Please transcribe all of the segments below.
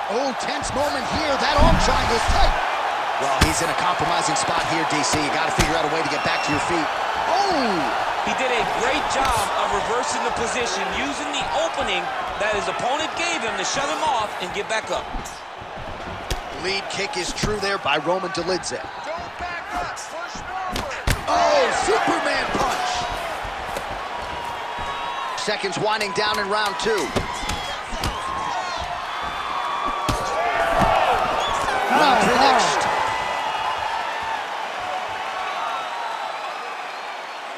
Oh, tense moment here. That arm triangle's tight. Well, he's in a compromising spot here, DC. You got to figure out a way to get back to your feet. Oh! He did a great job of reversing the position, using the opening that his opponent gave him to shut him off and get back up. Lead kick is true there by Roman Dolidze. Oh, Superman punch! Seconds winding down in round 2. Round 3 next.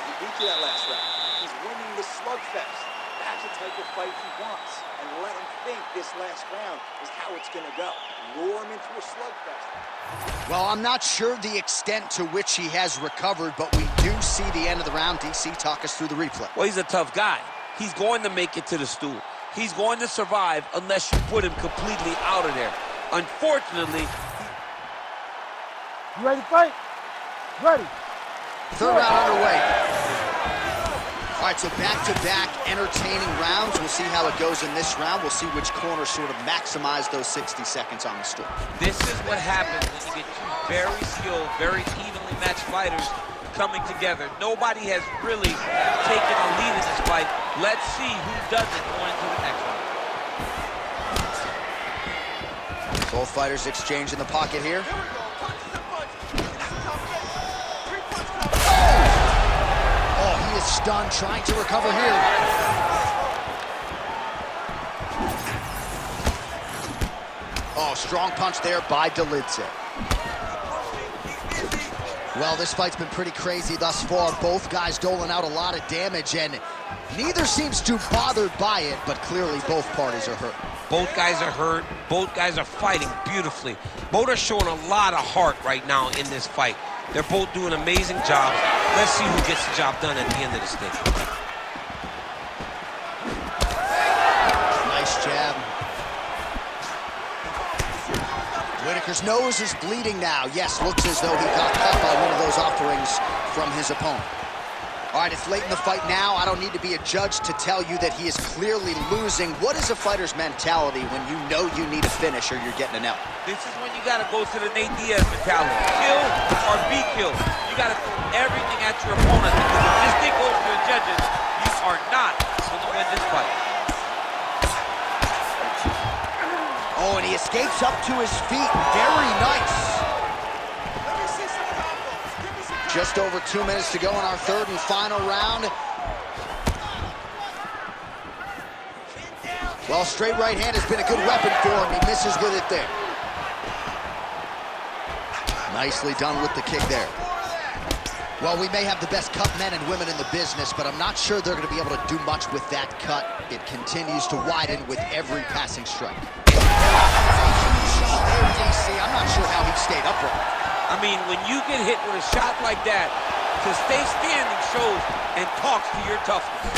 He beat you that last round. He's winning the slugfest. That's the type of fight he wants. And let him think this last round is how it's going to go. Lure him into a slugfest. Well, I'm not sure the extent to which he has recovered, but we do see the end of the round. DC, talk us through the replay. Well, he's a tough guy. He's going to make it to the stool. He's going to survive unless you put him completely out of there. Unfortunately... You ready to fight? Ready. Third round underway. All right, so back-to-back entertaining rounds. We'll see how it goes in this round. We'll see which corner sort of maximize those 60 seconds on the stool. This is what happens when you get two very skilled, very evenly matched fighters coming together. Nobody has really taken a lead in this fight. Let's see who does it going into the next one. Both fighters exchange in the pocket here. Oh, he is stunned, trying to recover here. Oh, strong punch there by Dolidze. Well, this fight's been pretty crazy thus far. Both guys doling out a lot of damage, and neither seems too bothered by it, but clearly both parties are hurt. Both guys are hurt. Both guys are fighting beautifully. Both are showing a lot of heart right now in this fight. They're both doing amazing jobs. Let's see who gets the job done at the end of this thing. Nice jab. Whitaker's nose is bleeding now. Yes, looks as though he got caught by one of those offerings from his opponent. All right, it's late in the fight now. I don't need to be a judge to tell you that he is clearly losing. What is a fighter's mentality when you know you need a finish or you're getting an L? This is when you got to go to the Nate Diaz mentality. Kill or be killed. You got to throw everything at your opponent, because if this thing goes to the judges, you are not going to win this fight. Oh, and he escapes up to his feet. Very nice. Just over 2 minutes to go in our third and final round. Well, straight right hand has been a good weapon for him. He misses with it there. Nicely done with the kick there. Well, we may have the best cut men and women in the business, but I'm not sure they're going to be able to do much with that cut. It continues to widen with every passing strike. DC, I'm not sure how he stayed upright. I mean, when you get hit with a shot like that, to stay standing shows and talks to your toughness.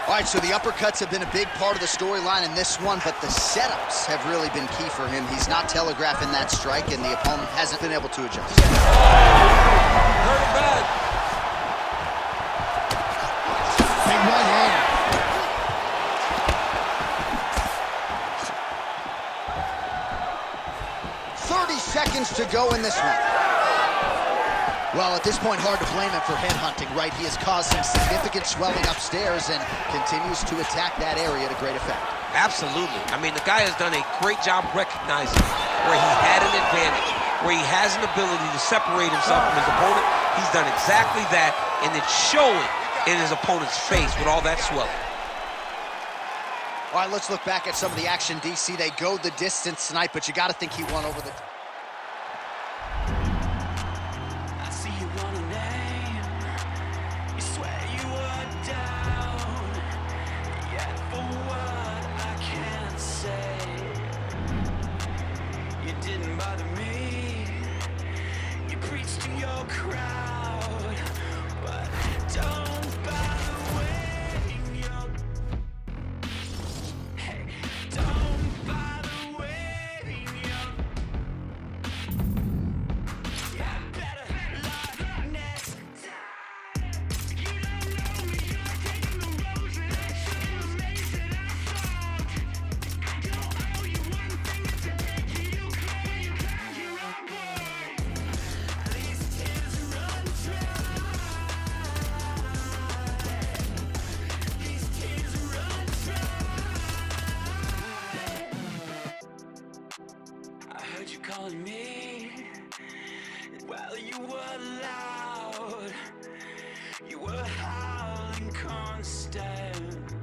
All right, so the uppercuts have been a big part of the storyline in this one, but the setups have really been key for him. He's not telegraphing that strike, and the opponent hasn't been able to adjust. Hurt him bad. Big right hand. 30 seconds to go in this one. Well, at this point, hard to blame him for headhunting, right? He is causing significant swelling upstairs and continues to attack that area to great effect. Absolutely. I mean, the guy has done a great job recognizing where he had an advantage, where he has an ability to separate himself from his opponent. He's done exactly that, and it's showing in his opponent's face with all that swelling. All right, let's look back at some of the action, DC. They go the distance tonight, but you got to think he won over the... I see you want a name. You swear you were down. Yet for what I can't say, you didn't bother me. You preached to your crowd, but don't bother waiting your... Hey, don't bother waiting your... calling me. Well, you were loud, you were howling constant.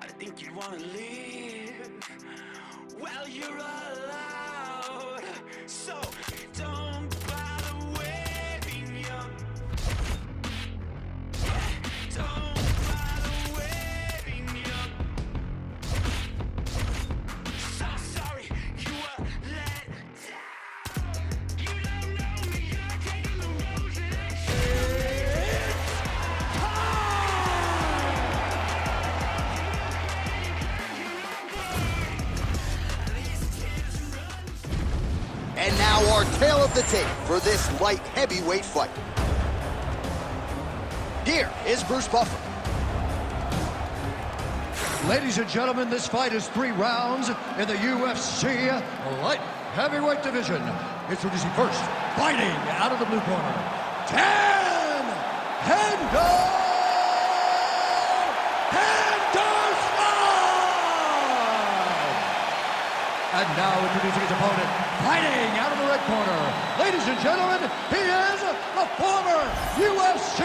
I think you'd wanna leave. Well, you're allowed, so don't bother waving your. Don't bother waving your. So sorry you were let down. You don't know me, you're taking the road that I should. And now our tale of the tape for this light heavyweight fight. Here is Bruce Buffer. Ladies and gentlemen, this fight is 3 rounds in the UFC light heavyweight division. Introducing first, fighting out of the blue corner, Henderson! And now introducing his opponent, fighting out of the red corner. Ladies and gentlemen, he is the former UFC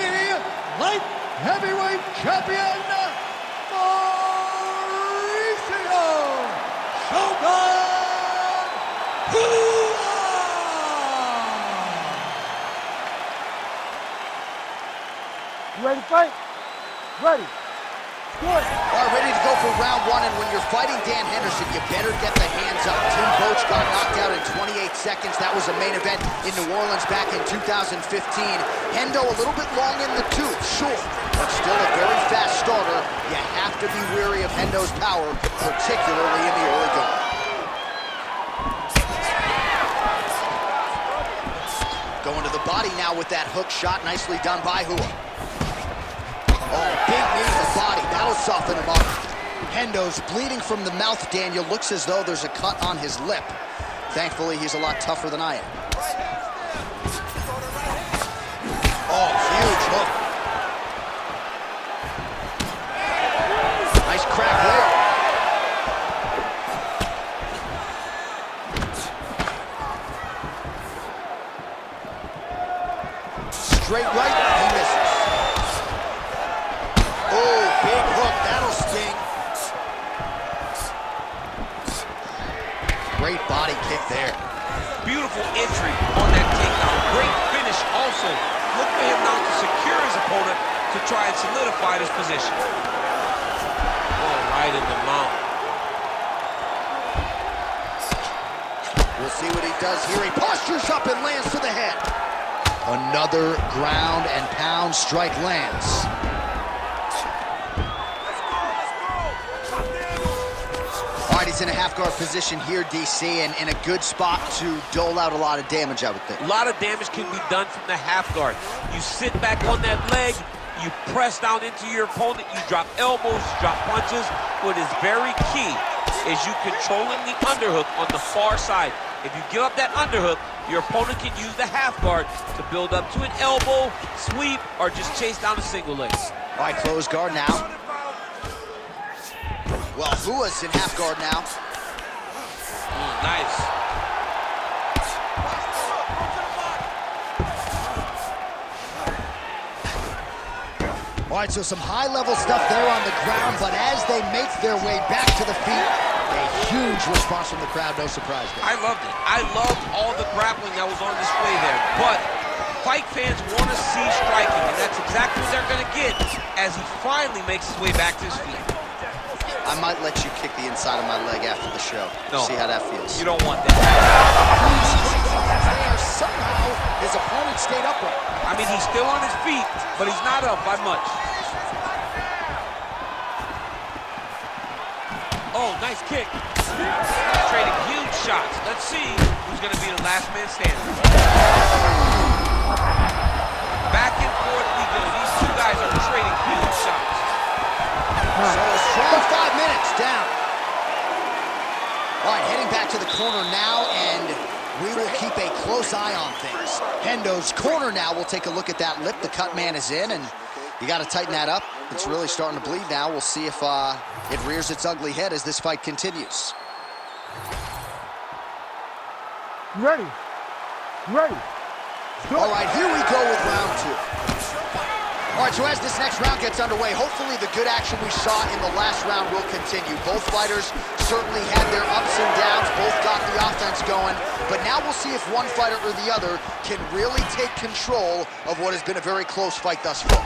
light heavyweight champion, Mauricio Shogun Hua! You ready to fight? Ready. Good. All right, ready to go for round 1, and when you're fighting Dan Henderson, you better get the hands up. Tim Boach got knocked out in 28 seconds. That was a main event in New Orleans back in 2015. Hendo a little bit long in the tooth, sure, but still a very fast starter. You have to be wary of Hendo's power, particularly in the early going. Going to the body now with that hook shot, nicely done by Hua. Oh, big knee to the body. That'll soften him up. Hendo's bleeding from the mouth, Daniel. Looks as though there's a cut on his lip. Thankfully, he's a lot tougher than I am. Oh, huge hook. Nice crack there. Straight right, he misses. Oh, big hook, that'll sting. Great body kick there. Beautiful entry on that takedown. Great finish also. Look for him now to secure his opponent to try and solidify his position. Oh, right in the mouth. We'll see what he does here. He postures up and lands to the head. Another ground and pound strike lands. All right, he's in a half-guard position here, DC, and in a good spot to dole out a lot of damage, I would think. A lot of damage can be done from the half guard. You sit back on that leg, you press down into your opponent, you drop elbows, you drop punches. What is very key is you controlling the underhook on the far side. If you give up that underhook, your opponent can use the half guard to build up to an elbow, sweep, or just chase down a single leg. All right, close guard now. Well, Hua's in half guard now. Nice. All right, so some high-level stuff there on the ground, but as they make their way back to the feet, a huge response from the crowd, no surprise there. I loved it. I loved all the grappling that was on display there, but fight fans want to see striking, and that's exactly what they're going to get as he finally makes his way back to his feet. I might let you kick the inside of my leg after the show. No. See how that feels. You don't want that. Somehow, his opponent stayed upright. I mean, he's still on his feet, but he's not up by much. Oh, nice kick. Trading huge shots. Let's see who's going to be the last man standing. Back and forth we go. These two guys are trading huge shots. So a strong 5 minutes down. All right, heading back to the corner now, and we will keep a close eye on things. Hendo's corner now. We'll take a look at that lip. The cut man is in, and you got to tighten that up. It's really starting to bleed now. We'll see if it rears its ugly head as this fight continues. You ready? You ready? All right, here we go with round 2. All right, so as this next round gets underway, hopefully the good action we saw in the last round will continue. Both fighters certainly had their ups and downs, both got the offense going, but now we'll see if one fighter or the other can really take control of what has been a very close fight thus far.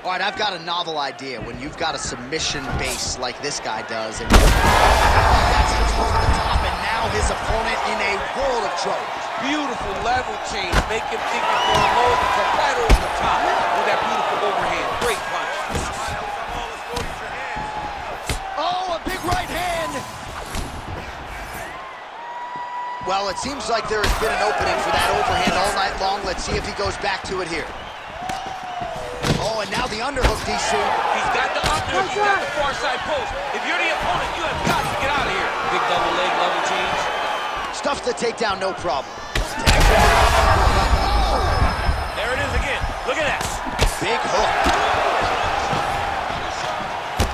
All right, I've got a novel idea when you've got a submission base like this guy does, and that's just over the top, and now his opponent in a world of trouble. Beautiful level change. Make him think he's going low and come right over the top with that beautiful overhand. Great punch. Oh, a big right hand. Well, it seems like there has been an opening for that overhand all night long. Let's see if he goes back to it here. Oh, and now the underhook, DC. He's got the underhook. He's got the far side post. If you're the opponent, you have got to get out of here. Big double leg level change. Stuffs the takedown, no problem. There it is again. Look at that. Big hook.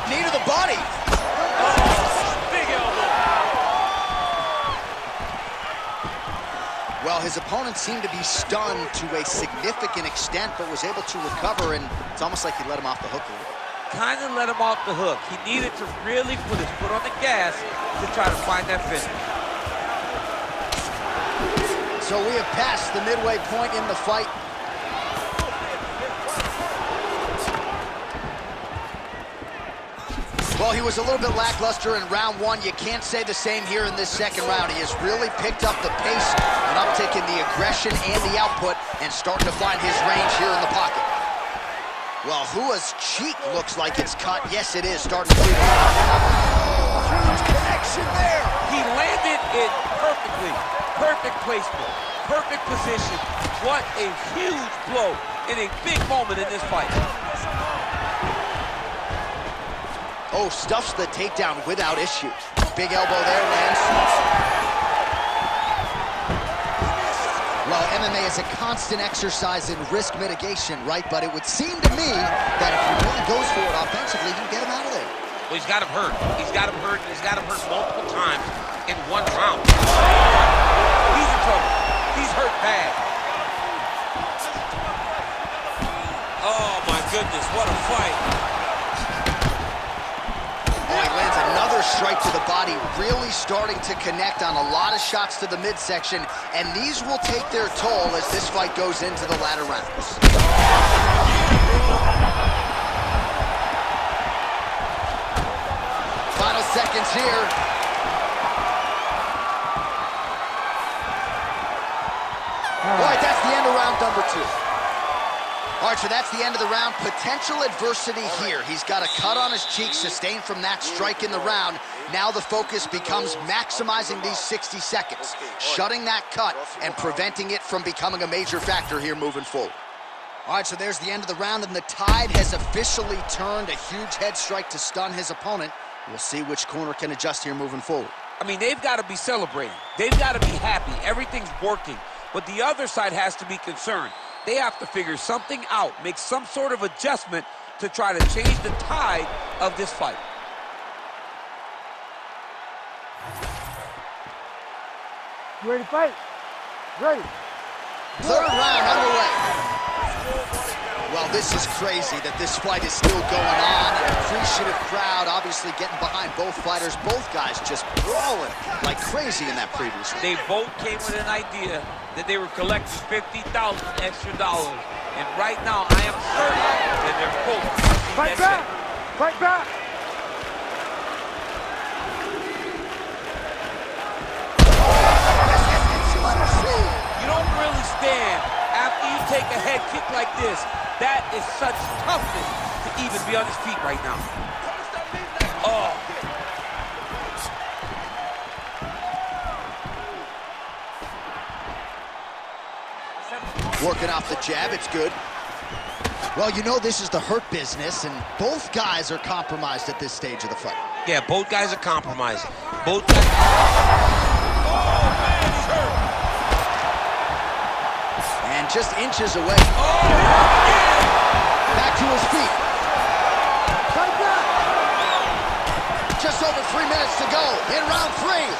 Knee to the body. Oh, big elbow. Well, his opponent seemed to be stunned to a significant extent, but was able to recover, and it's almost like he let him off the hook a little. Kind of let him off the hook. He needed to really put his foot on the gas to try to find that finish. So we have passed the midway point in the fight. Well, he was a little bit lackluster in round 1. You can't say the same here in this second round. He has really picked up the pace, an uptick in the aggression and the output, and starting to find his range here in the pocket. Well, Hua's cheek looks like it's cut. Yes, it is, starting to bleed. Huge connection there. He landed it perfectly. Perfect placement, perfect position. What a huge blow in a big moment in this fight. Oh, stuffs the takedown without issue. Big elbow there, lands. Well, MMA is a constant exercise in risk mitigation, right? But it would seem to me that if he really goes for it offensively, you can get him out of there. Well, he's got him hurt. He's got him hurt. He's got him hurt multiple times in one round. He's in trouble. He's hurt bad. Oh, my goodness. What a fight. Oh, he lands another strike to the body, really starting to connect on a lot of shots to the midsection, and these will take their toll as this fight goes into the latter rounds. Final seconds here. All right, that's the end of round number 2. All right, so that's the end of the round. Potential adversity here. He's got a cut on his cheek sustained from that strike in the round. Now the focus becomes maximizing these 60 seconds, shutting that cut and preventing it from becoming a major factor here moving forward. All right, so there's the end of the round, and the tide has officially turned. A huge head strike to stun his opponent. We'll see which corner can adjust here moving forward. I mean, they've got to be celebrating. They've got to be happy. Everything's working. But the other side has to be concerned. They have to figure something out, make some sort of adjustment to try to change the tide of this fight. You ready to fight? Ready. Third round underway. Well, this is crazy that this fight is still going on. An appreciative crowd obviously getting behind both fighters. Both guys just brawling like crazy in that previous round. They both came with an idea that they were collecting $50,000 extra dollars. And right now, I am certain that they're both Fight back! Fight back! You don't really stand after you take a head kick like this. That is such toughness to even be on his feet right now. Oh. Working off the jab, it's good. Well, you know this is the hurt business, and both guys are compromised at this stage of the fight. Yeah, both guys are compromised. Both guys... Oh, man, he's hurt. And just inches away. Oh, yeah. Back to his feet. Fight back! Just over 3 minutes to go in round 3.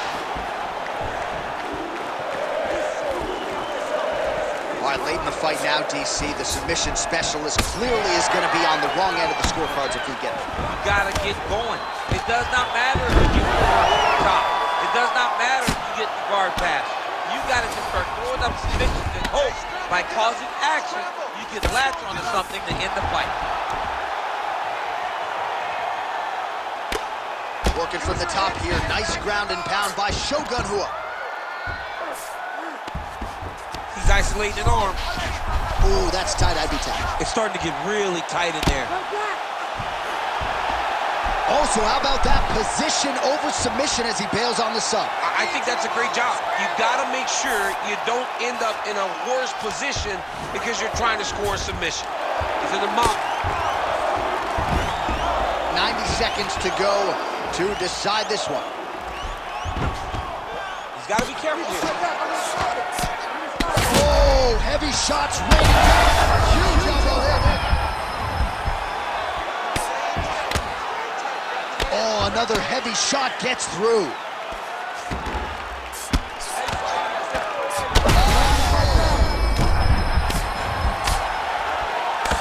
right, late in the fight now, DC, the submission specialist clearly is going to be on the wrong end of the scorecards if we get it. You gotta get going. It does not matter if you get the top. It does not matter if you get the guard pass. You gotta just start throwing up submissions and hope by causing action, you can latch onto something to end the fight. Working from the top here, nice ground and pound by Shogun Rua. He's isolating an arm. Ooh, that's tight, I'd be tapped. It's starting to get really tight in there. Also, how about that position over submission as he bails on the sub? I think that's a great job. You gotta make sure you don't end up in a worse position because you're trying to score a submission. He's in the mount. 90 seconds to go to decide this one. He's gotta be careful here. Oh, heavy shots raining down. Huge elbow hit. Oh, another heavy shot gets through.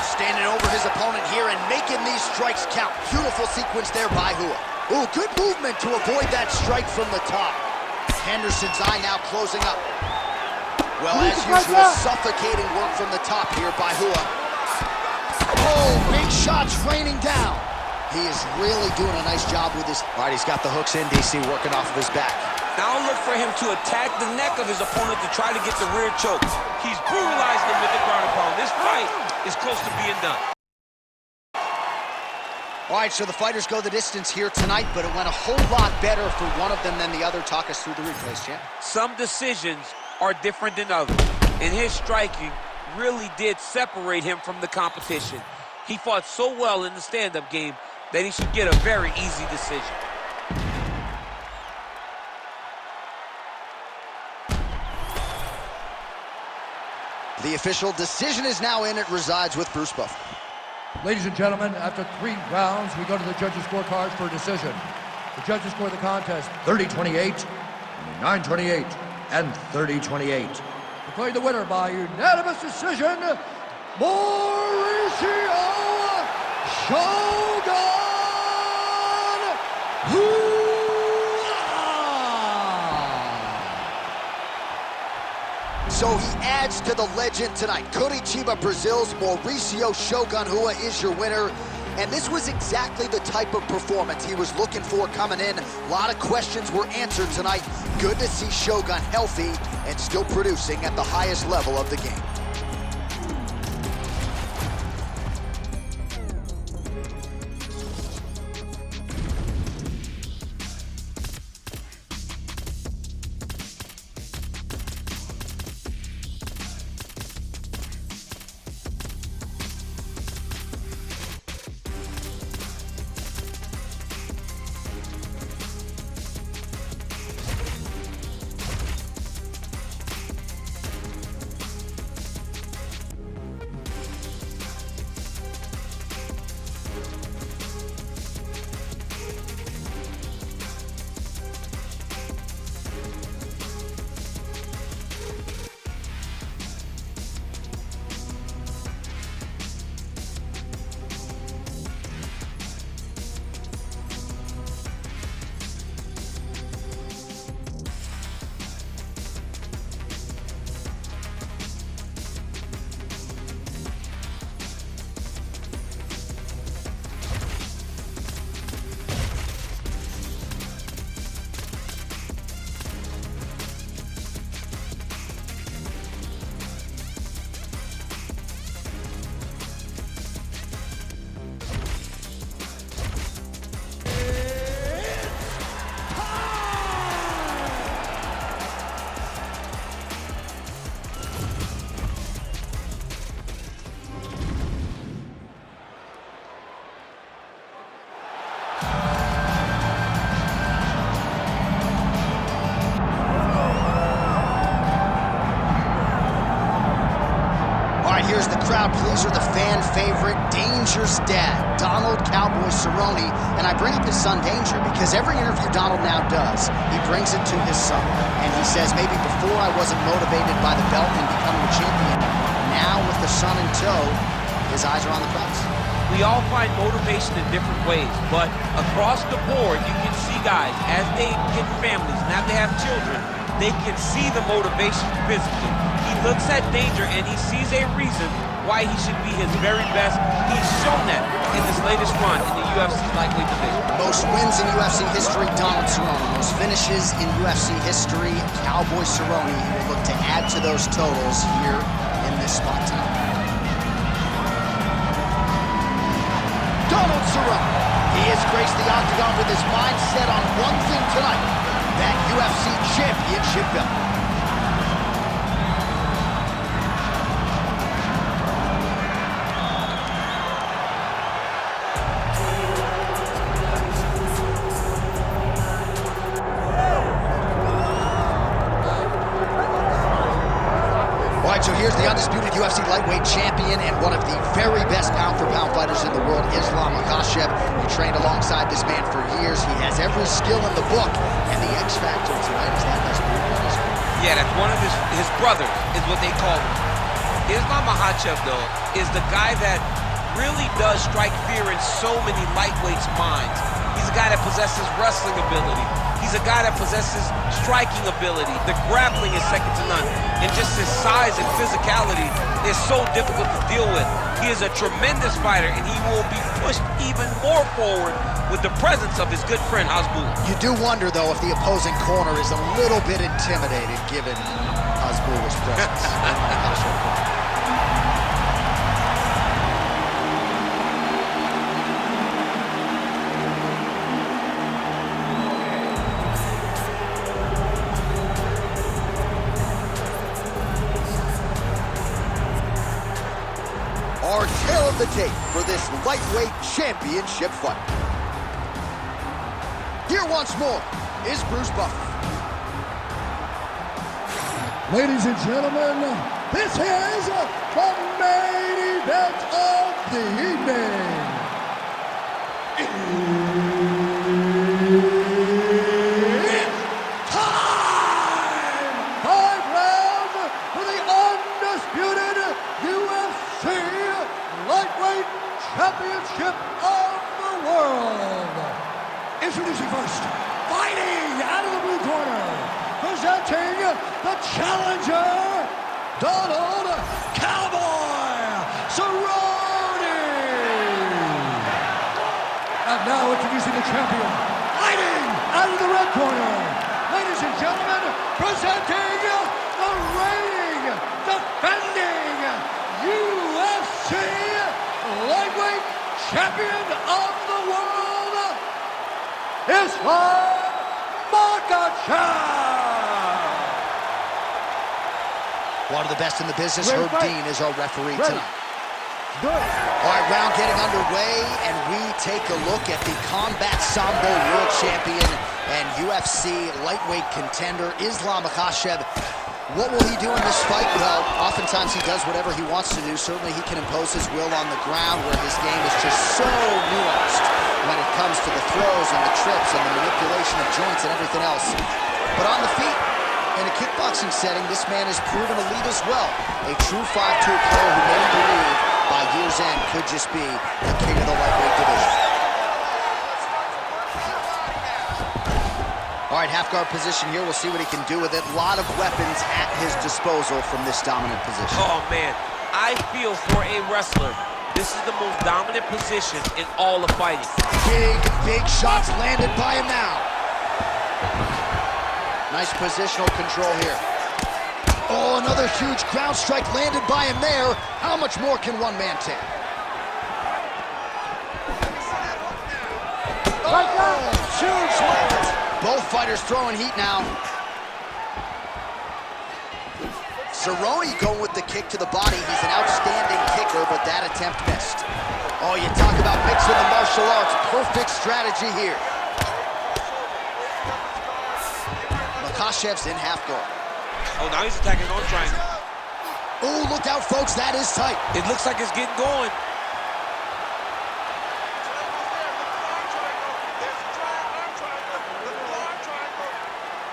Standing over his opponent here and making these strikes count. Beautiful sequence there by Rua. Ooh, good movement to avoid that strike from the top. Henderson's eye now closing up. Well, as usual, suffocating work from the top here by Rua. Oh, big shots raining down. He is really doing a nice job with his... All right, he's got the hooks in, DC, working off of his back. Now look for him to attack the neck of his opponent to try to get the rear choke. He's brutalizing him with the ground and pound. This fight is close to being done. All right, so the fighters go the distance here tonight, but it went a whole lot better for one of them than the other. Talk us through the replays, champ. Some decisions are different than others, and his striking really did separate him from the competition. He fought so well in the stand-up game that he should get a very easy decision. The official decision is now in. It resides with Bruce Buffer. Ladies and gentlemen, after 3 rounds, we go to the judges' scorecards for a decision. The judges score the contest 30-28, 9-28, and 30-28. Declaring the winner by unanimous decision, Mauricio Shogun Rua! So he adds to the legend tonight. Curitiba, Brazil's Mauricio Shogun Rua is your winner. And this was exactly the type of performance he was looking for coming in. A lot of questions were answered tonight. Good to see Shogun healthy and still producing at the highest level of the game. Here's the crowd pleaser, the fan favorite, Danger's dad, Donald Cowboy Cerrone. And I bring up his son, Danger, because every interview Donald now does, he brings it to his son. And he says, maybe before I wasn't motivated by the belt and becoming a champion, with the son in tow, his eyes are on the prize. We all find motivation in different ways, but across the board, you can see guys, as they get families, now they have children, they can see the motivation physically. He looks at danger and he sees a reason why he should be his very best. He's shown that in this latest run in the UFC lightweight division. Most wins in UFC history, Donald Cerrone. Most finishes in UFC history, Cowboy Cerrone. He will look to add to those totals here in this spot tonight. Donald Cerrone. He has graced the octagon with his mind set on one thing tonight, that UFC championship belt. All right, so here's the undisputed UFC lightweight champion and one of the very best pound-for-pound fighters in the world, Islam Makhachev. He trained alongside this man for years. He has every skill in the book, and the X factor tonight is that best move. Yeah, that's one of his brothers, is what they call him. Islam Makhachev, though, is the guy that really does strike fear in so many lightweights' minds. He's a guy that possesses wrestling ability. He's a guy that possesses striking ability. The grappling is second to none. And just his size and physicality is so difficult to deal with. He is a tremendous fighter, and he will be pushed even more forward with the presence of his good friend, Hasbulla. You do wonder, though, if the opposing corner is a little bit intimidated given Hasbulla's presence. Our tail of the tape for this lightweight championship fight. Here once more is Bruce Buffer. Ladies and gentlemen, this is the main event of the evening. It's time! 5 rounds for the undisputed UFC lightweight championship of the world. Introducing first, fighting out of the blue corner, presenting the challenger, Donald Cowboy Cerrone. And now introducing the champion, fighting out of the red corner, ladies and gentlemen, presenting the reigning, defending UFC lightweight champion of the world, Islam Makhachev. One of the best in the business, Herb Dean, is our referee tonight. Good. All right, round getting underway, and we take a look at the Combat Sambo World Champion and UFC lightweight contender, Islam Makhachev. What will he do in this fight? Well, oftentimes he does whatever he wants to do. Certainly he can impose his will on the ground, where his game is just so nuanced when it comes to the throws and the trips and the manipulation of joints and everything else. But on the feet, in a kickboxing setting, this man has proven elite as well. A true 5'2" player who many believe by year's end could just be the king of the lightweight division. All right, half guard position here. We'll see what he can do with it. A lot of weapons at his disposal from this dominant position. Oh, man. I feel for a wrestler, this is the most dominant position in all of fighting. Big shots landed by him now. Nice positional control here. Oh, another huge ground strike landed by him there. How much more can one man take? Oh, huge land. Both fighters throwing heat now. Cerrone going with the kick to the body. He's an outstanding kicker, but that attempt missed. Oh, you talk about mixing the martial arts. Perfect strategy here. Makhachev's in half guard. Oh, now he's attacking on triangle. Oh, look out, folks. That is tight. It looks like it's getting going.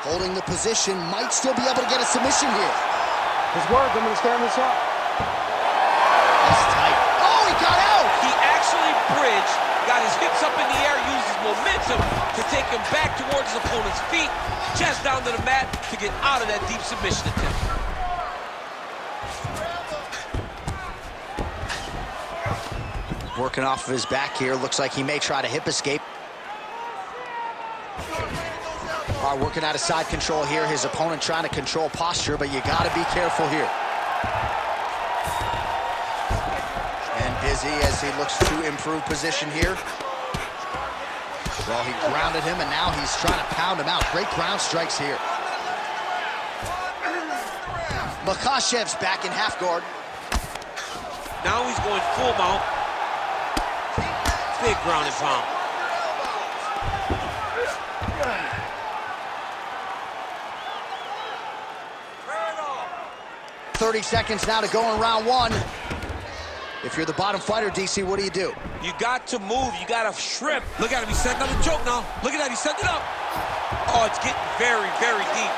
Holding the position, might still be able to get a submission here. It's work. I'm going to stand this up. steps up in the air, uses momentum to take him back towards his opponent's feet, chest down to the mat to get out of that deep submission attempt. Working off of his back here. Looks like he may try to hip escape. All right, working out of side control here. His opponent trying to control posture, but you got to be careful here. And busy as he looks to improve position here. Well, he grounded him, and now he's trying to pound him out. Great ground strikes here. Makhachev's back in half guard. Now he's going full mount. Big ground and pound. "30 seconds now to go in round one." If you're the bottom fighter, DC, what do? You got to move. You got to shrimp. Look at him. He's setting up a choke now. Look at that. He's setting it up. Oh, it's getting very, very deep.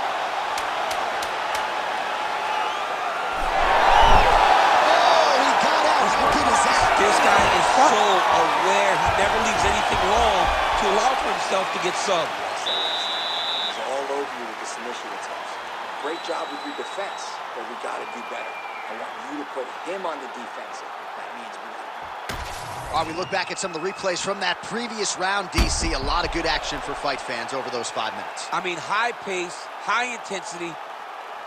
This guy is so aware. He never leaves anything wrong to allow for himself to get subbed. He's all over you with the submission attempts. Great job with your defense, but we got to do better. I want you to put him on the defensive. That means we got to. All right, we look back at some of the replays from that previous round, DC. A lot of good action for fight fans over those 5 minutes. I mean, high pace, high intensity,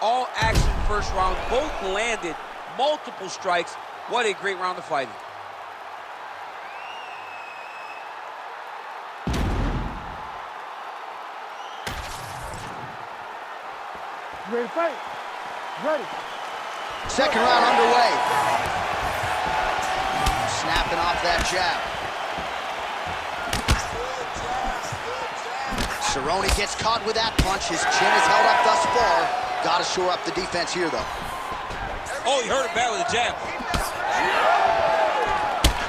all action first round. Both landed multiple strikes. What a great round of fighting. Ready to fight? Ready. Second round underway. Snapping off that jab. Cerrone gets caught with that punch. His chin is held up thus far. Got to shore up the defense here, though. Oh, he hurt him bad with a jab.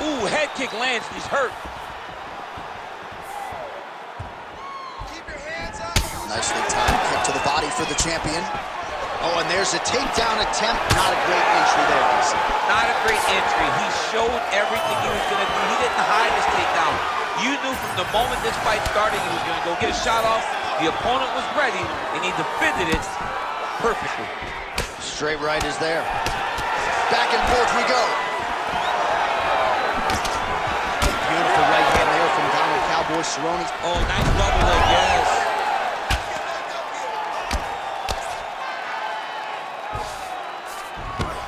Ooh, head kick lands. He's hurt. Nicely timed kick to the body for the champion. Oh, and there's a takedown attempt. Not a great entry there, DC. Not a great entry. He showed everything he was going to do. He didn't hide his takedown. You knew from the moment this fight started he was going to go get a shot off. The opponent was ready, and he defended it perfectly. Straight right is there. Back and forth we go. Beautiful right hand there from Donald Cowboy Cerrone. Oh, nice double leg, yes.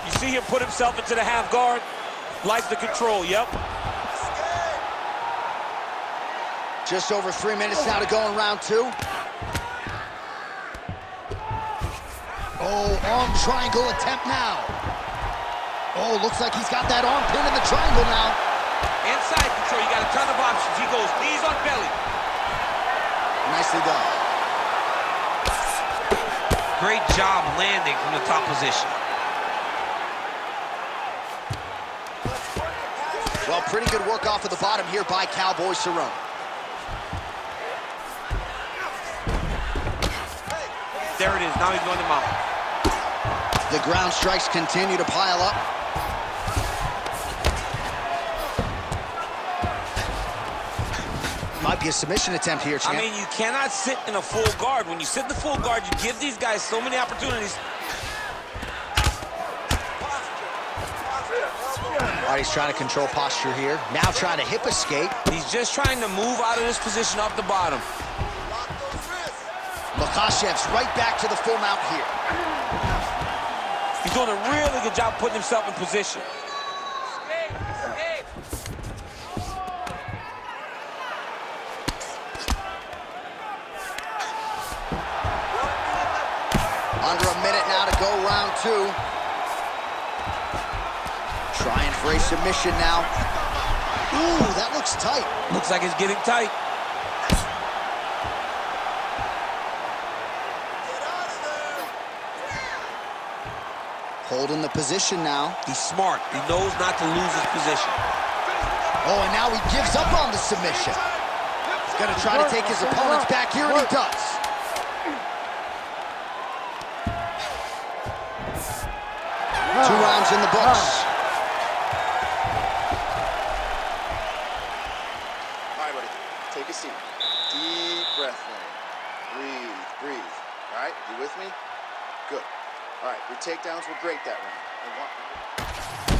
You see him put himself into the half guard? Likes the control, yep. Just over 3 minutes now to go in round two. Oh, arm triangle attempt now. Oh, looks like he's got that arm pin in the triangle now. Inside control, you got a ton of options. He goes knees on belly. Nicely done. Great job landing from the top position. Well, pretty good work off of the bottom here by Cowboy Cerrone. There it is, now he's going to mount. The ground strikes continue to pile up. Might be a submission attempt here, champ. I mean, you cannot sit in a full guard. When you sit in the full guard, you give these guys so many opportunities. All right, he's trying to control posture here. Now trying to hip escape. He's just trying to move out of this position off the bottom. Makhachev's right back to the full mount here. He's doing a really good job putting himself in position. Under a minute now to go, round two. Trying for a submission now. Ooh, that looks tight. Looks like it's getting tight. Holding the position now. He's smart. He knows not to lose his position. Oh, and now he gives up on the submission. He's gonna try to take his opponents back here, and he does. Two rounds in the books. All right, breath in. Breathe, breathe. All right, you with me? Good. All right, your takedowns were great that round.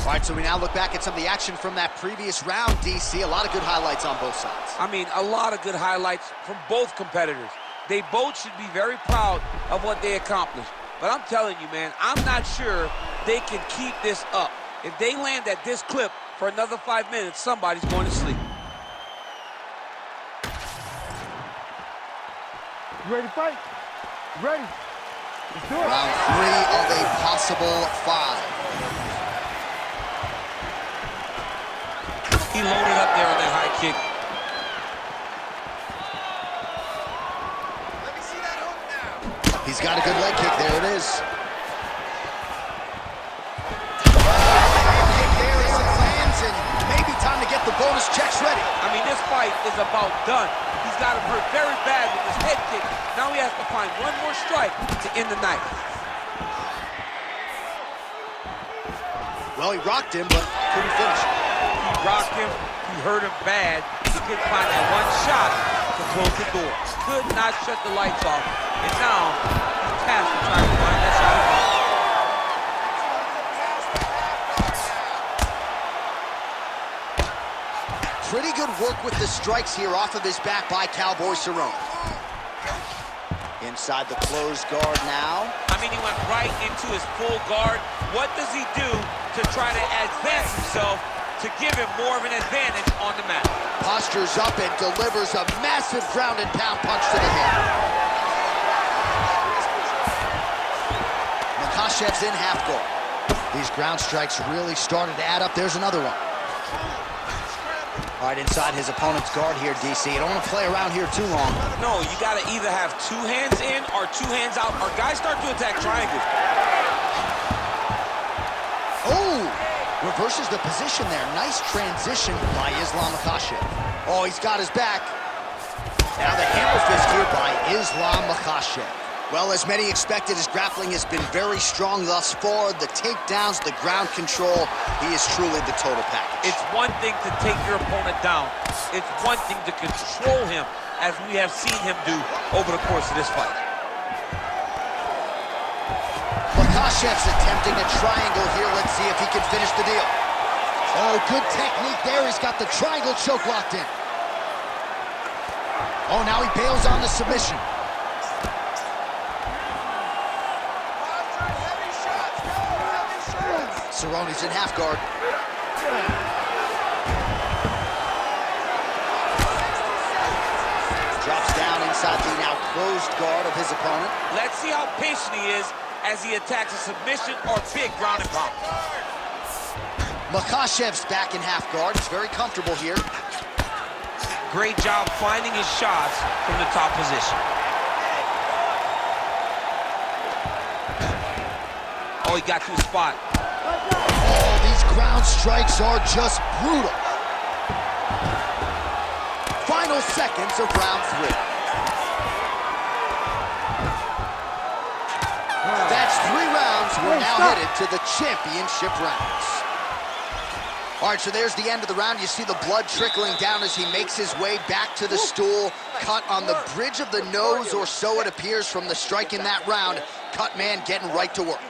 All right, so we now look back at some of the action from that previous round, DC. A lot of good highlights on both sides. I mean, a lot of good highlights from both competitors. They both should be very proud of what they accomplished. But I'm telling you, man, I'm not sure they can keep this up. If they land at this clip for another 5 minutes, somebody's going to sleep. You ready to fight? You ready? Let's do it. Round 3 of a possible 5. He loaded up there on that high kick. Let me see that hook now. He's got a good leg kick. There it is. Kick there as it lands, and maybe time to get the bonus checks ready. I mean, this fight is about done. He's got him hurt very bad with his head kick. Now he has to find one more strike to end the night. Well, he rocked him, but couldn't finish it. He rocked him, he hurt him bad. He couldn't find that one shot to close the door. Could not shut the lights off. And now he's tasked with trying to find that shot again. Pretty good work with the strikes here off of his back by Cowboy Cerrone. Inside the closed guard now. I mean, he went right into his full guard. What does he do to try to advance himself to give him more of an advantage on the mat? Postures up and delivers a massive ground and pound punch to the head. Makhachev's in half guard. These ground strikes really started to add up. There's another one. All right, inside his opponent's guard here, DC. You don't want to play around here too long. No, you got to either have 2 hands in or 2 hands out, or guys start to attack triangles. Oh, reverses the position there. Nice transition by Islam Makhachev. Oh, he's got his back. Now the hammer fist here by Islam Makhachev. Well, as many expected, his grappling has been very strong thus far. The takedowns, the ground control, he is truly the total package. It's one thing to take your opponent down. It's one thing to control him, as we have seen him do over the course of this fight. Makhachev's attempting a triangle here. Let's see if he can finish the deal. Oh, good technique there. He's got the triangle choke locked in. Oh, now he bails on the submission. Cerrone's in half guard. Drops down inside the now closed guard of his opponent. Let's see how patient he is as he attacks a submission or big ground and pound. Makhachev's back in half guard. He's very comfortable here. Great job finding his shots from the top position. Oh, he got to his spot. Oh, these ground strikes are just brutal. Final seconds of round 3. That's 3 rounds. We're now headed to the championship rounds. All right, so there's the end of the round. You see the blood trickling down as he makes his way back to the stool. Cut on the bridge of the nose, or so it appears from the strike in that round. Cut man getting right to work.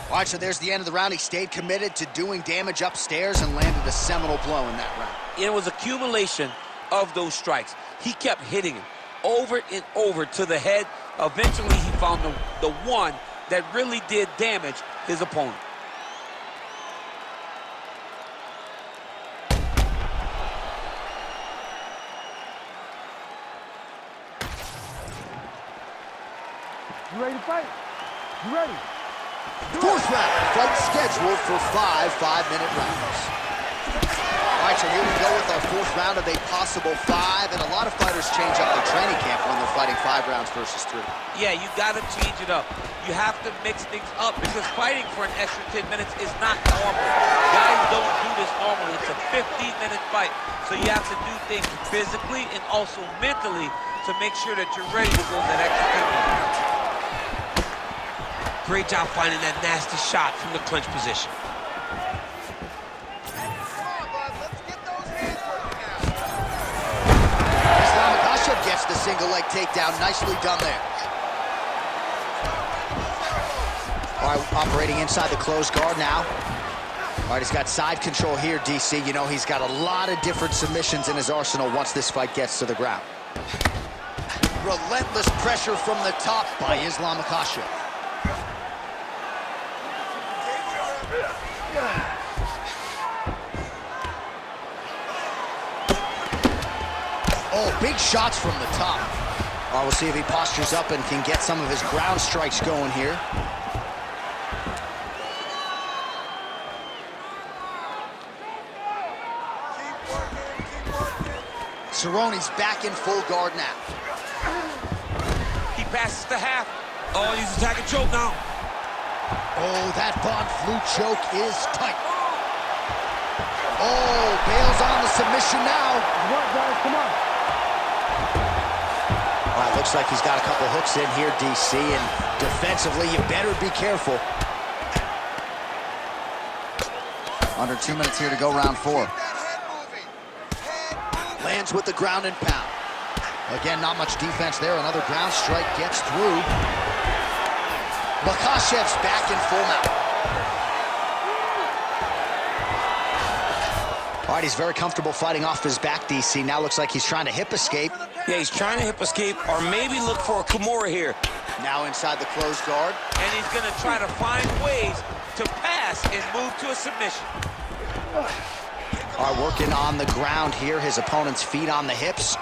All right, so there's the end of the round. He stayed committed to doing damage upstairs and landed a seminal blow in that round. It was accumulation of those strikes. He kept hitting him over and over to the head. Eventually, he found the one that really did damage his opponent. You ready to fight? You ready? 4th round, fight scheduled for 5 5-minute rounds. All right, so here we go with our 4th round of a possible 5, and a lot of fighters change up their training camp when they're fighting 5 rounds versus 3. Yeah, you got to change it up. You have to mix things up because fighting for an extra 10 minutes is not normal. Guys don't do this normally. It's a 15-minute fight, so you have to do things physically and also mentally to make sure that you're ready to go that extra 10 minutes. Great job finding that nasty shot from the clinch position. Islam Makhachev gets the single leg takedown. Nicely done there. All right, operating inside the closed guard now. All right, he's got side control here, DC. You know, he's got a lot of different submissions in his arsenal once this fight gets to the ground. Relentless pressure from the top by Islam Makhachev. Oh, big shots from the top. All right, we'll see if he postures up and can get some of his ground strikes going here. Cerrone's back in full guard now. He passes the half. Oh, he's attacking choke now. Oh, that Von Flue choke is tight. Oh, bails on the submission now. Come on, guys, come on. All right, looks like he's got a couple hooks in here, DC, and defensively, you better be careful. Under 2 minutes here to go, round 4. Lands with the ground and pound. Again, not much defense there. Another ground strike gets through. Makhachev's back in full mount. All right, he's very comfortable fighting off his back, DC. Now looks like he's trying to hip escape. Yeah, he's trying to hip escape or maybe look for a Kimura here. Now inside the closed guard. And he's going to try to find ways to pass and move to a submission. Are working on the ground here. His opponent's feet on the hips.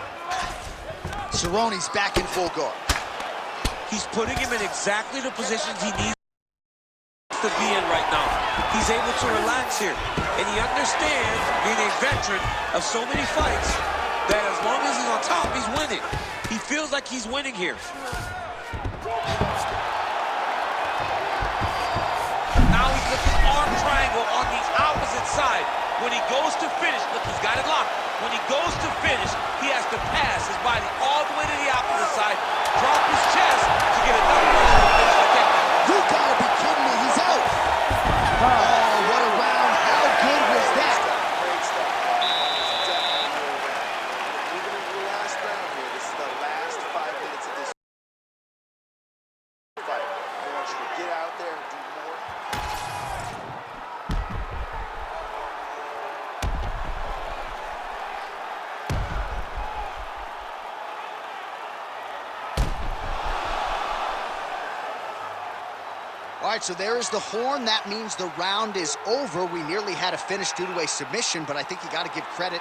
Cerrone's back in full guard. He's putting him in exactly the positions he needs to be in right now. He's able to relax here. And he understands, being a veteran of so many fights, that as long as he's on top, he's winning. He feels like he's winning here. Now he's looking arm triangle on the opposite side. When he goes to finish, look, he's got it locked. When he goes to finish, he has to pass his body all the way to the opposite side, drop his chest to get another pressure to finish the takedown. You gotta be kidding me, he's out. Oh, what a round. How good was that? Great stuff. It's definitely your round. Moving into the last round here. This is the last 5 minutes of this fight. I want you to get out there and do more. All right, so there is the horn. That means the round is over. We nearly had a finish due to a submission, but I think you got to give credit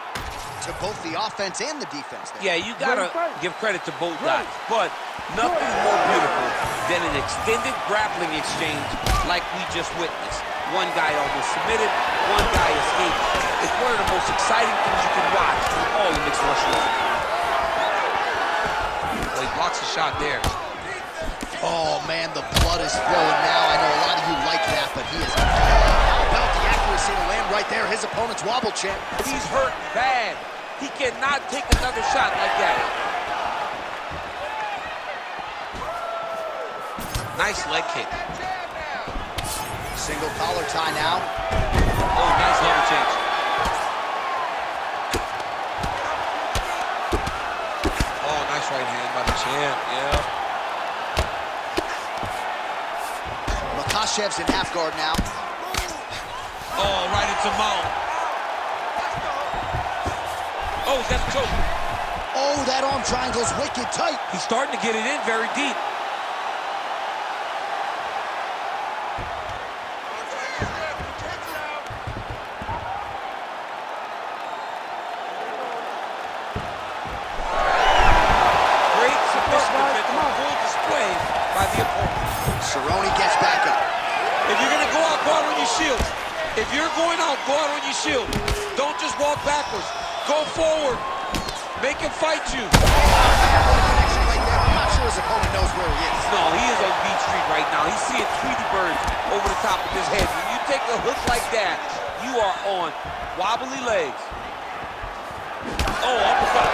to both the offense and the defense there. Yeah, you got to give credit to both guys, but nothing more beautiful than an extended grappling exchange like we just witnessed. One guy almost submitted, one guy escaped. It's one of the most exciting things you can watch in all the mixed martial arts. Well, he blocks a shot there. Oh, man, the blood is flowing now. I know a lot of you like that, but he is... How about the accuracy to land right there? His opponent's wobble champ. He's hurt bad. He cannot take another shot like that. Nice leg kick. Single collar tie now. Oh, nice level change. Oh, nice right hand by the champ, yeah. Makhachev's in half guard now. Oh, right into mount. Oh, he's got the choke. Oh, that arm triangle's wicked tight. He's starting to get it in very deep. Great submission defense on full display by the opponent. Cerrone gets back up. If you're going to go out on your shield. If you're going out, go out on your shield. Don't just walk backwards. Go forward. Make him fight you. I'm not sure his opponent knows where he is. No, he is on Beach Street right now. He's seeing Tweety birds over the top of his head. When you take a hook like that, you are on wobbly legs. Oh, uppercut.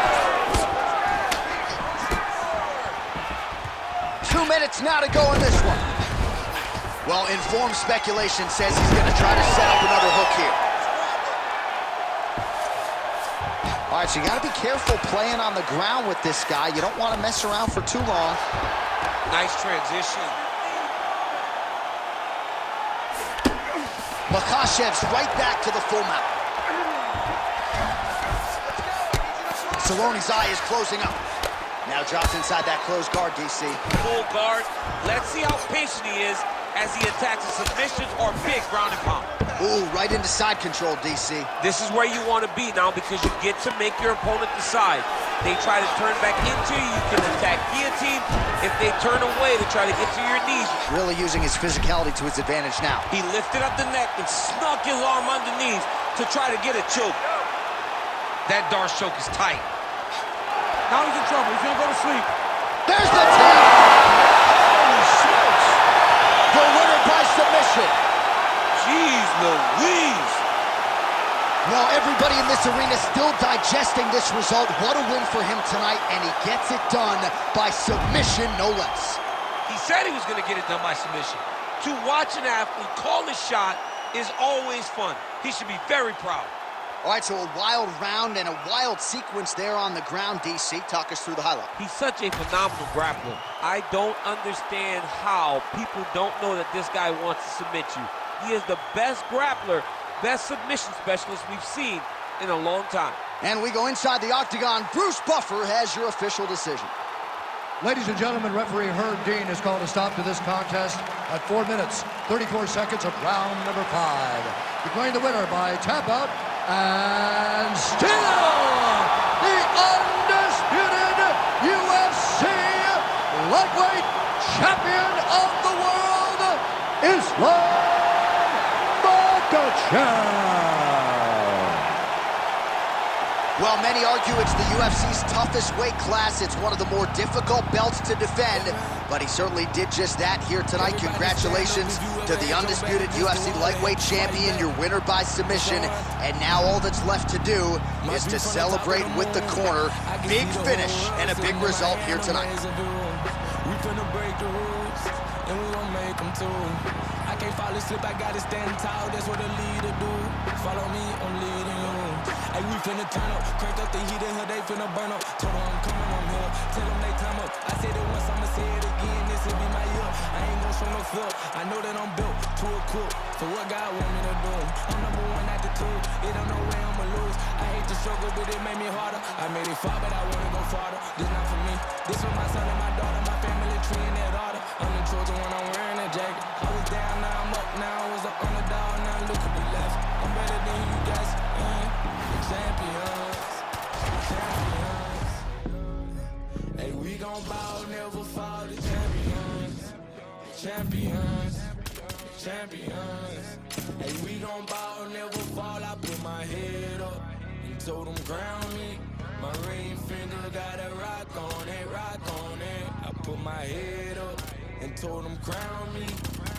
2 minutes now to go in this one. Well, informed speculation says he's going to try to set up another hook here. All All right, so you got to be careful playing on the ground with this guy. You don't want to mess around for too long. Nice transition. Makhachev's right back to the full mount. Cerrone's eye is closing up. Now drops inside that closed guard, DC. Full guard. Let's see how patient he is as he attacks a submission or big ground and pound. Ooh, right into side control, DC. This is where you want to be now because you get to make your opponent decide. They try to turn back into you, you can attack guillotine. If they turn away to try to get to your knees. Really using his physicality to his advantage now. He lifted up the neck and snuck his arm underneath to try to get a choke. That Darce choke is tight. Now he's in trouble. He's gonna go to sleep. There's the tap! Holy smokes! The winner by submission. Jeez Louise! Well, everybody in this arena still digesting this result. What a win for him tonight, and he gets it done by submission, no less. He said he was going to get it done by submission. To watch an athlete call a shot is always fun. He should be very proud. All right, so a wild round and a wild sequence there on the ground, DC. Talk us through the highlight. He's such a phenomenal grappler. I don't understand how people don't know that this guy wants to submit you. He is the best grappler, best submission specialist we've seen in a long time. And we go inside the octagon. Bruce Buffer has your official decision. Ladies and gentlemen, referee Herb Dean has called a stop to this contest at 4 minutes, 34 seconds of round number 5. Declaring the winner by tap out and still the undisputed UFC lightweight champion of the world, Islam Makhachev. Well, many argue it's the UFC's toughest weight class. It's one of the more difficult belts to defend, but he certainly did just that here tonight. Congratulations to the undisputed UFC lightweight champion, your winner by submission. And now all that's left to do is to celebrate with the corner. Big finish and a big result here tonight. We finna break the rules, and we gon' make them too. I can't fall asleep, I gotta stand tall, that's what a leader do. Follow me, I'm leading you. Hey, we finna turn up, crank up the heat in here, they finna burn up. Told them I'm coming, I'm here, tell them they time up. I said it once, I'ma say it again, this'll be my year. I ain't gon' show no fear, I know that I'm built to equip for what God want me to do. I'm number one at the two, it don't know where I'ma lose. I hate the struggle, but it made me harder. I made it far, but I wanna go farther. This not for me, this for my son and my daughter, my family tree and that order. I'm the chosen one, I'm wearing a jacket. I was down, now I'm up, now I was up on the dog, now look at the left. I'm better than you guys, champions, champions. Hey, we gon' ball, never fall, the champions, champions, champions. Hey, we gon' ball, never fall, I put my head up and told them ground me. My ring finger got a rock on it, rock on it. I put my head up and told them crown me.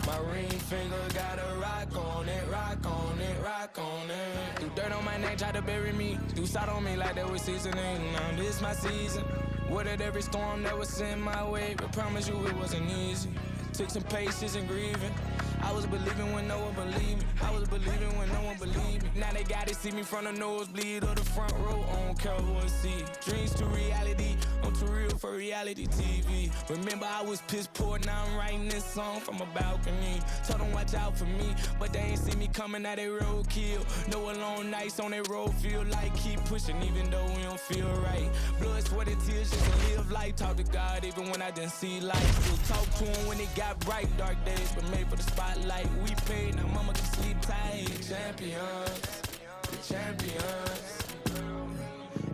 My ring finger got a rock on it, rock on it, rock on it. Threw dirt on my neck, tried to bury me. Threw salt on me like that was seasoning. Now this my season. Weathered every storm that was sent my way, but promise you it wasn't easy. Took some patience and grieving. I was believing when no one believed me. I was believing when no one believed me. Now they gotta see me from the nosebleed or the front row. I don't care who I see. Dreams to reality. I'm too real for reality TV. Remember I was piss poor, now I'm writing this song from a balcony. Told them watch out for me, but they ain't see me coming at a roadkill. No alone nights on that road, feel like keep pushing even though we don't feel right. Blood, sweat, and tears just to live life. Talk to God even when I didn't see light. Still talk to him when it got bright. Dark days, but made for the spotlight. We paid, now mama can sleep tight. Champions, the champions.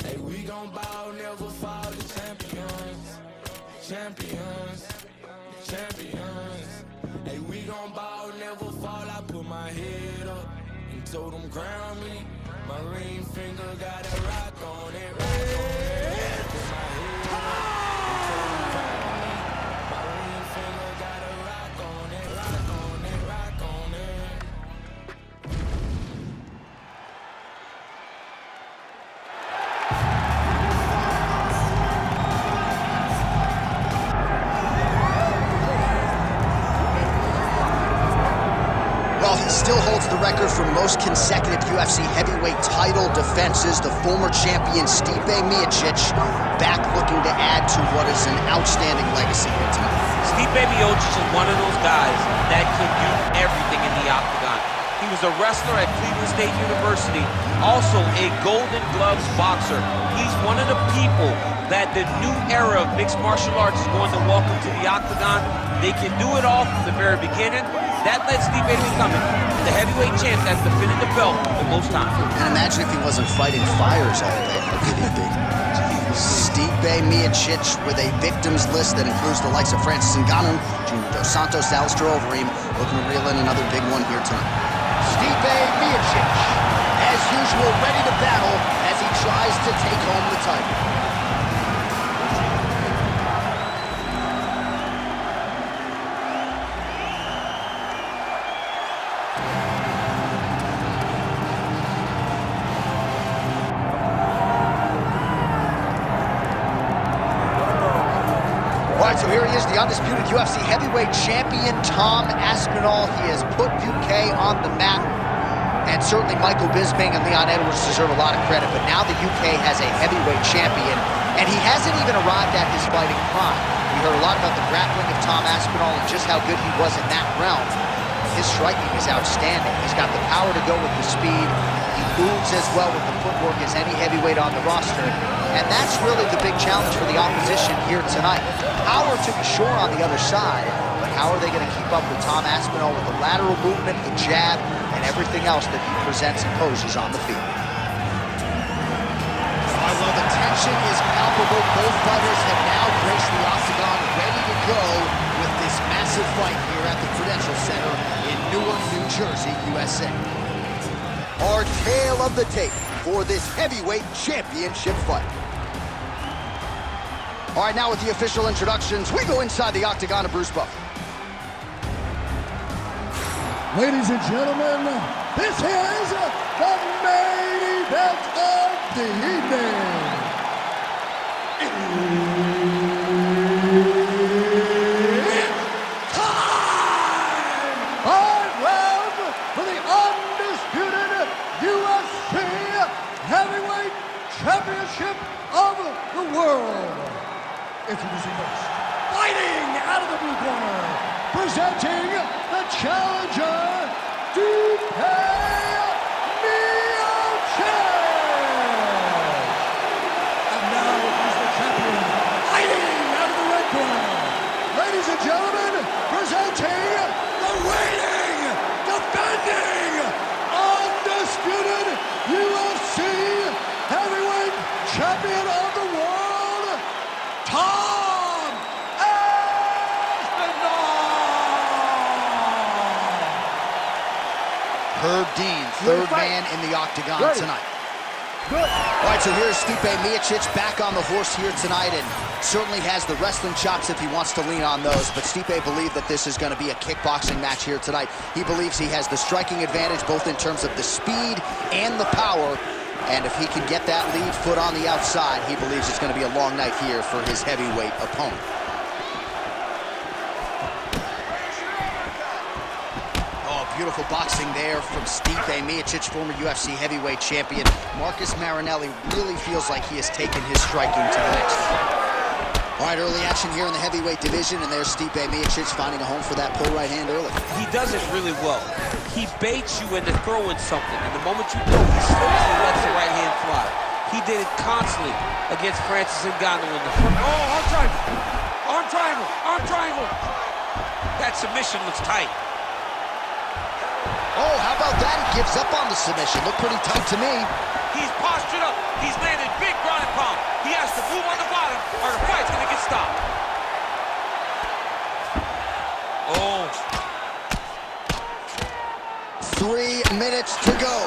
Hey, we gon' ball, never fall. The champions, champions, champions. Hey, we gon' ball, never fall. I put my head up and told them crown me. My ring finger got a rock on it, rock on it. Put my head up and told them crown me. My ring finger got a rock on it, rock on it, rock on it. Well, still holds the record for most consecutive UFC heavyweight title defenses. The former champion Stipe Miocic back looking to add to what is an outstanding legacy here tonight. Stipe Miocic is one of those guys that can do everything in the octagon. He was a wrestler at Cleveland State University, also a Golden Gloves boxer. He's one of the people that the new era of mixed martial arts is going to welcome to the octagon. They can do it all from the very beginning. That led Stipe to becoming the heavyweight champ that's defended the belt the most times. And imagine if he wasn't fighting fires all day. How good he'd be. Stipe Miocic with a victims list that includes the likes of Francis Ngannou, Junior Dos Santos, Alistair Overeem, looking to reel in another big one here tonight. Stipe Miocic, as usual, ready to battle as he tries to take home the title. So here he is, the undisputed UFC heavyweight champion, Tom Aspinall. He has put UK on the map, and certainly Michael Bisping and Leon Edwards deserve a lot of credit, but now the UK has a heavyweight champion, and he hasn't even arrived at his fighting prime. We heard a lot about the grappling of Tom Aspinall and just how good he was in that realm. His striking is outstanding. He's got the power to go with the speed. He moves as well with the footwork as any heavyweight on the roster. And that's really the big challenge for the opposition here tonight. Power to be sure on the other side, but how are they going to keep up with Tom Aspinall with the lateral movement, the jab, and everything else that he presents and poses on the field? Well, the tension is palpable. Both fighters have now graced the octagon, ready to go with this massive fight here at the Prudential Center in Newark, New Jersey, USA. Our tale of the tape for this heavyweight championship fight. All right, now with the official introductions, we go inside the octagon of Bruce Buffer. Ladies and gentlemen, this is the main event of the evening. It's time! 5 rounds for the undisputed UFC Heavyweight Championship of the world. Introducing first, fighting out of the blue corner, presenting the challenger, Stipe Miocic. And now he's the champion, fighting out of the red corner. Ladies and gentlemen, presenting the reigning, defending, undisputed UFC Heavyweight Champion of the world, Tom Aspinall! Herb Dean, third man in the octagon tonight. All right, so here's Stipe Miocic back on the horse here tonight, and certainly has the wrestling chops if he wants to lean on those, but Stipe believed that this is going to be a kickboxing match here tonight. He believes he has the striking advantage both in terms of the speed and the power, and if he can get that lead foot on the outside, he believes it's going to be a long night here for his heavyweight opponent. Beautiful boxing there from Stipe Miocic, former UFC heavyweight champion. Marcus Marinelli really feels like he has taken his striking to the next level. All right, early action here in the heavyweight division, and there's Stipe Miocic finding a home for that pull right hand early. He does it really well. He baits you into throwing something, and the moment you throw, he slips and lets the right hand fly. He did it constantly against Francis Ngannou in the front. Oh, arm triangle! Arm triangle! Arm triangle! That submission looks tight. Oh, how about that? He gives up on the submission. Looked pretty tight to me. He's postured up. He's landed big ground and pound. He has to move on the bottom or the fight's going to get stopped. Oh. 3 minutes to go.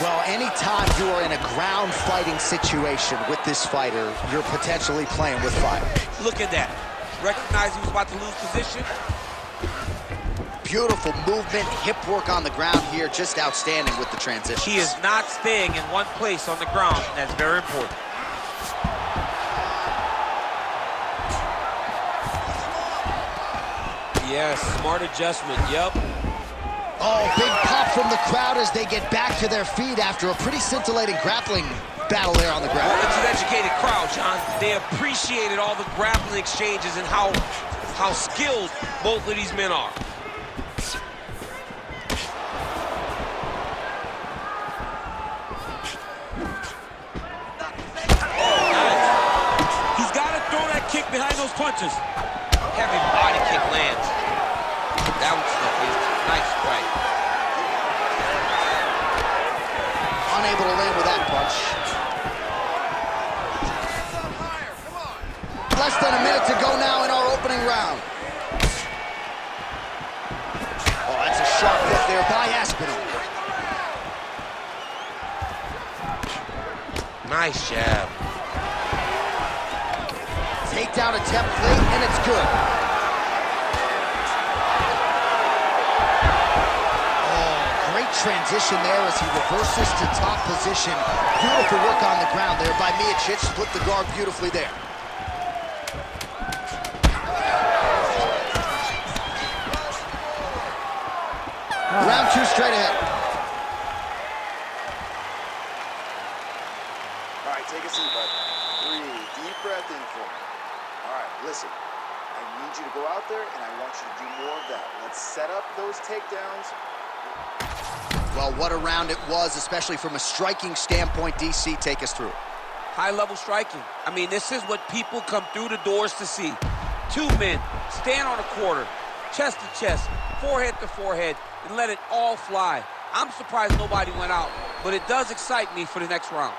Well, anytime you are in a ground fighting situation with this fighter, you're potentially playing with fire. Look at that. Recognized he was about to lose position. Beautiful movement, hip work on the ground here, just outstanding with the transition. He is not staying in one place on the ground. That's very important. Yes, smart adjustment, yep. Oh, big pop from the crowd as they get back to their feet after a pretty scintillating grappling battle there on the ground. Well, it's an educated crowd, John. They appreciated all the grappling exchanges and how skilled both of these men are. Kick behind those punches. Heavy body kick lands. That was nice strike. Unable to land with that punch. Less than a minute to go now in our opening round. Oh, that's a sharp hook there by Aspinall. Nice jab. Takedown attempt late, and it's good. Oh, great transition there as he reverses to top position. Beautiful work on the ground there by Miocic. Split the guard beautifully there. Round 2 straight ahead. All right, take a seat, bud. Breathe. Deep breath in for me. All right, listen. I need you to go out there, and I want you to do more of that. Let's set up those takedowns. Well, what a round it was, especially from a striking standpoint. DC, take us through. High-level striking. I mean, this is what people come through the doors to see. Two men stand on a quarter, chest to chest, forehead to forehead, and let it all fly. I'm surprised nobody went out, but it does excite me for the next round.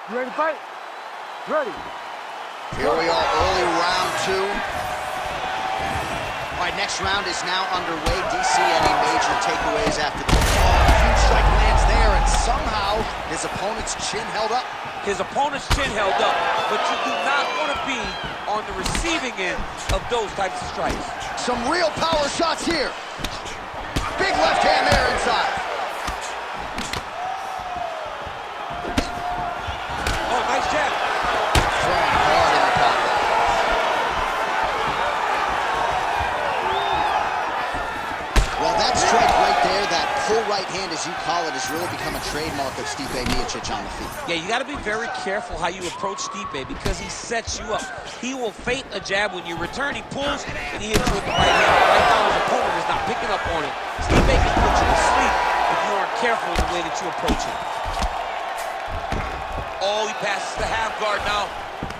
You ready to fight? Ready. Here we are, early round 2. All right, next round is now underway. DC, any major takeaways after the huge strike lands there, and somehow his opponent's chin held up. His opponent's chin held up, but you do not want to be on the receiving end of those types of strikes. Some real power shots here. Big left hand there inside. Oh, nice jab. Throwing hard in the pocket. Well, that strike right there, that full right hand, as you call it, has really become a trademark of Stipe Miocic on the feet. Yeah, you got to be very careful how you approach Stipe because he sets you up. He will feint a jab when you return. He pulls and he hits you with the right hand. Right now, his opponent is not picking up on it. Stipe can put you to sleep if you aren't careful in the way that you approach him. Oh, he passes the half guard now,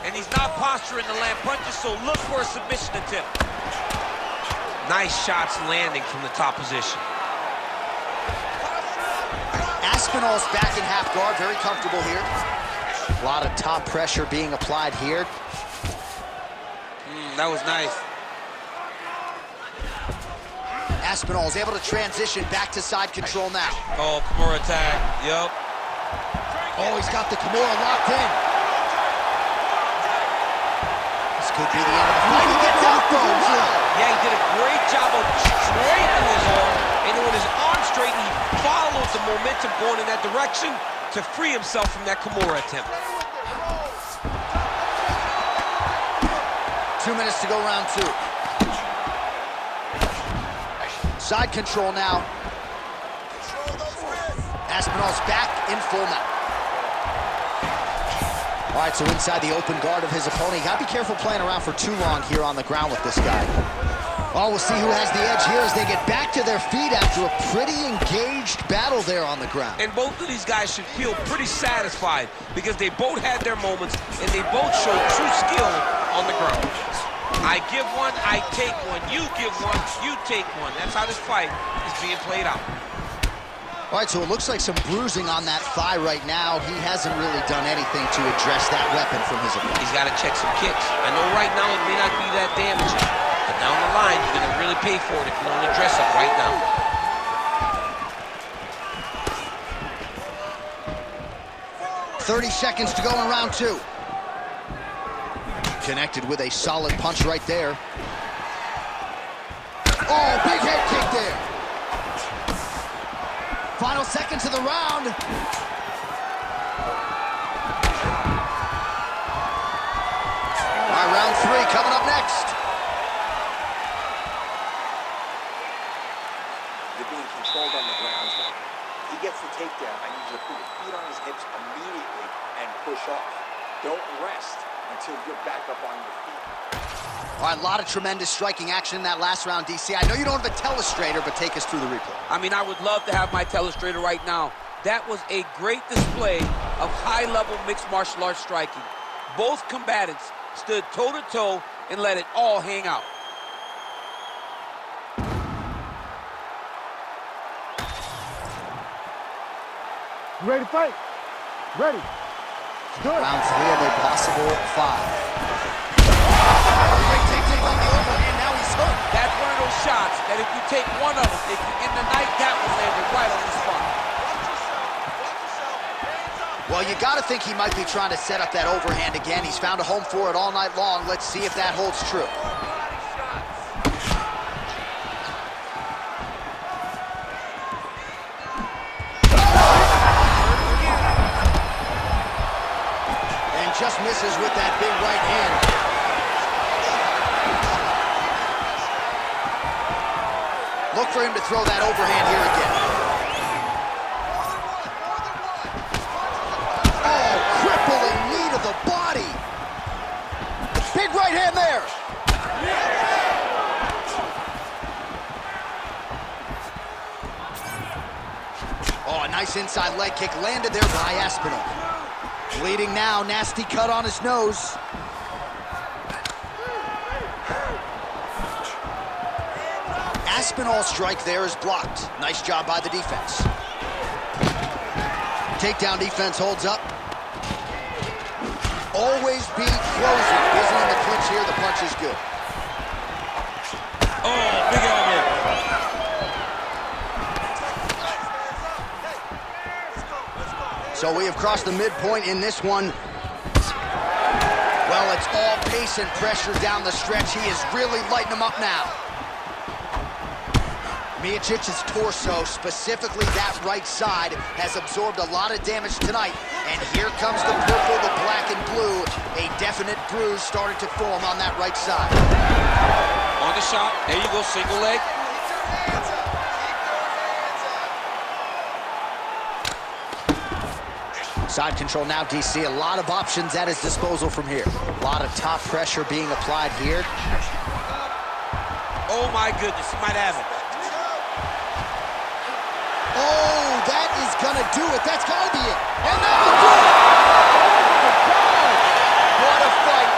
and he's not posturing to land punches, so look for a submission attempt. Nice shots landing from the top position. Aspinall's back in half guard, very comfortable here. A lot of top pressure being applied here. That was nice. Aspinall is able to transition back to side control now. Oh, Kimura attack, yep. Oh, he's got the Kimura locked in. This could be the end of the fight. He gets out though, wow. Yeah, he did a great job of straightening his arm, and when his arm straightened, he followed the momentum going in that direction to free himself from that Kimura attempt. 2 minutes to go, round 2. Side control now. Aspinall's back in full mount. All right, so inside the open guard of his opponent. You gotta be careful playing around for too long here on the ground with this guy. Oh, we'll see who has the edge here as they get back to their feet after a pretty engaged battle there on the ground. And both of these guys should feel pretty satisfied because they both had their moments and they both showed true skill on the ground. I give one, I take one. You give one, you take one. That's how this fight is being played out. All right, so it looks like some bruising on that thigh right now. He hasn't really done anything to address that weapon from his opponent. He's got to check some kicks. I know right now it may not be that damaging, but down the line, you're going to really pay for it if you don't address it right now. .30 seconds to go in round 2. Connected with a solid punch right there. Oh, big head kick there. Final seconds of the round. All right, round 3 coming up next. You're being controlled on the ground here. If he gets the takedown, I need you to put your feet on his hips immediately and push off. Don't rest until you're back up on your feet. All right, a lot of tremendous striking action in that last round, DC. I know you don't have a telestrator, but take us through the replay. I mean, I would love to have my telestrator right now. That was a great display of high-level mixed martial arts striking. Both combatants stood toe-to-toe and let it all hang out. You ready to fight? Ready. Let's do it. Round 3 of a possible 5. That's one of those shots that if you take one of them, if you in the night, that was landed right on the spot. Well, you got to think he might be trying to set up that overhand again. He's found a home for it all night long. Let's see if that holds true. And just misses with that big right hand. Look for him to throw that overhand here again. Oh, crippling knee to the body. Big right hand there. Oh, a nice inside leg kick landed there by Aspinall. Bleeding now, nasty cut on his nose. Aspinall's strike there is blocked. Nice job by the defense. Takedown defense holds up. Always be closing. Busy in the clinch here. The punch is good. Oh, big elbow. So we have crossed the midpoint in this one. Well, it's all pace and pressure down the stretch. He is really lighting them up now. Miocic's torso, specifically that right side, has absorbed a lot of damage tonight. And here comes the purple, the black, and blue. A definite bruise started to form on that right side. On the shot, there you go, single leg. Side control now, DC. A lot of options at his disposal from here. A lot of top pressure being applied here. Oh my goodness, he might have it. Oh, that is gonna do it. That's gotta be it. And that will do it. What a fight.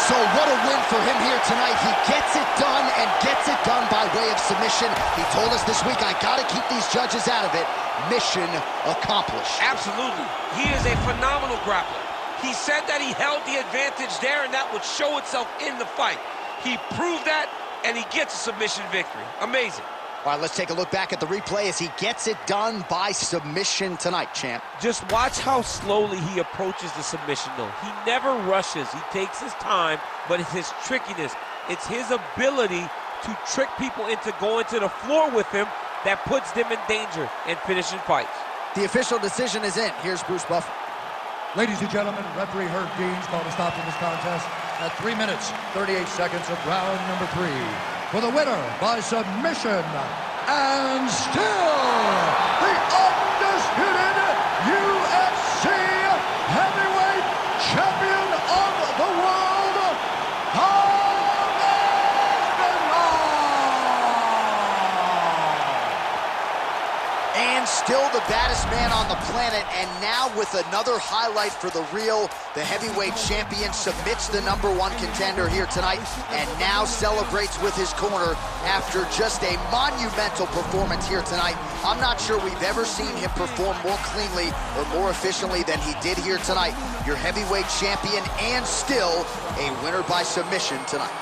So what a win for him here tonight. He gets it done and gets it done by way of submission. He told us this week, I gotta keep these judges out of it. Mission accomplished. Absolutely. He is a phenomenal grappler. He said that he held the advantage there and that would show itself in the fight. He proved that and he gets a submission victory. Amazing. All right, let's take a look back at the replay as he gets it done by submission tonight, champ. Just watch how slowly he approaches the submission, though. He never rushes. He takes his time, but it's his trickiness. It's his ability to trick people into going to the floor with him that puts them in danger and finishing fights. The official decision is in. Here's Bruce Buffer. Ladies and gentlemen, referee Herb Deans called a stop to this contest at 3 minutes, 38 seconds of round number 3. For the winner by submission, and still the undisputed UFC heavyweight champion of the world, And still the baddest man on the planet, and now with another highlight for the real, the heavyweight champion submits the #1 contender here tonight, and now celebrates with his corner after just a monumental performance here tonight. I'm not sure we've ever seen him perform more cleanly or more efficiently than he did here tonight. Your heavyweight champion, and still a winner by submission tonight.